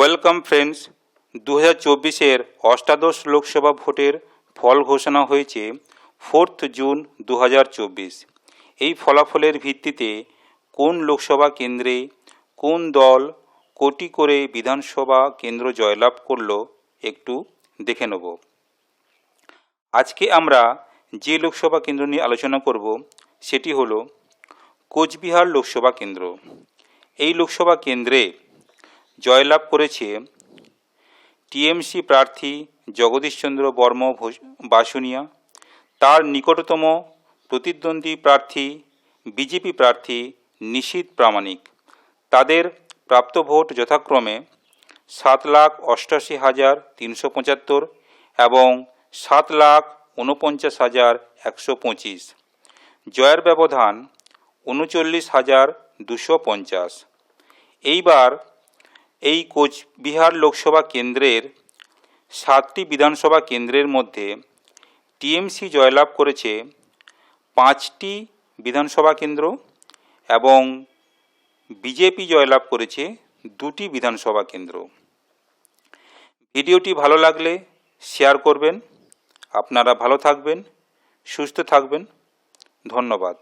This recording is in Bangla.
ওয়েলকাম ফ্রেন্ডস, 2024-এর অষ্টাদশ লোকসভা ভোটের ফল ঘোষণা হয়েছে 4 জুন 2024। এই ফলাফলের ভিত্তিতে কোন লোকসভা কেন্দ্রে কোন দল কোটি করে বিধানসভা কেন্দ্র জয়লাভ করলো একটু দেখে নেব। আজকে আমরা যে লোকসভা কেন্দ্র নিয়ে আলোচনা করব সেটি হলো কোচবিহার লোকসভা কেন্দ্র। এই লোকসভা কেন্দ্রে জয়লাভ করেছে টিএমসি প্রার্থী জগদীশচন্দ্র বর্ম বাসুনিয়া। তার নিকটতম প্রতিদ্বন্দ্বী প্রার্থী বিজেপি প্রার্থী নিশীথ প্রামাণিক। তাদের প্রাপ্ত ভোট যথাক্রমে 7,88,375 এবং 7,49,125। জয়ের ব্যবধান 39,250। এইবার এই কোচবিহার লোকসভা কেন্দ্রের 7টি বিধানসভা কেন্দ্রের মধ্যে টিএমসি জয়লাভ করেছে 5টি বিধানসভা কেন্দ্র এবং বিজেপি জয়লাভ করেছে 2টি বিধানসভা কেন্দ্র। ভিডিওটি ভালো লাগলে শেয়ার করবেন। আপনারা ভালো থাকবেন, সুস্থ থাকবেন। ধন্যবাদ।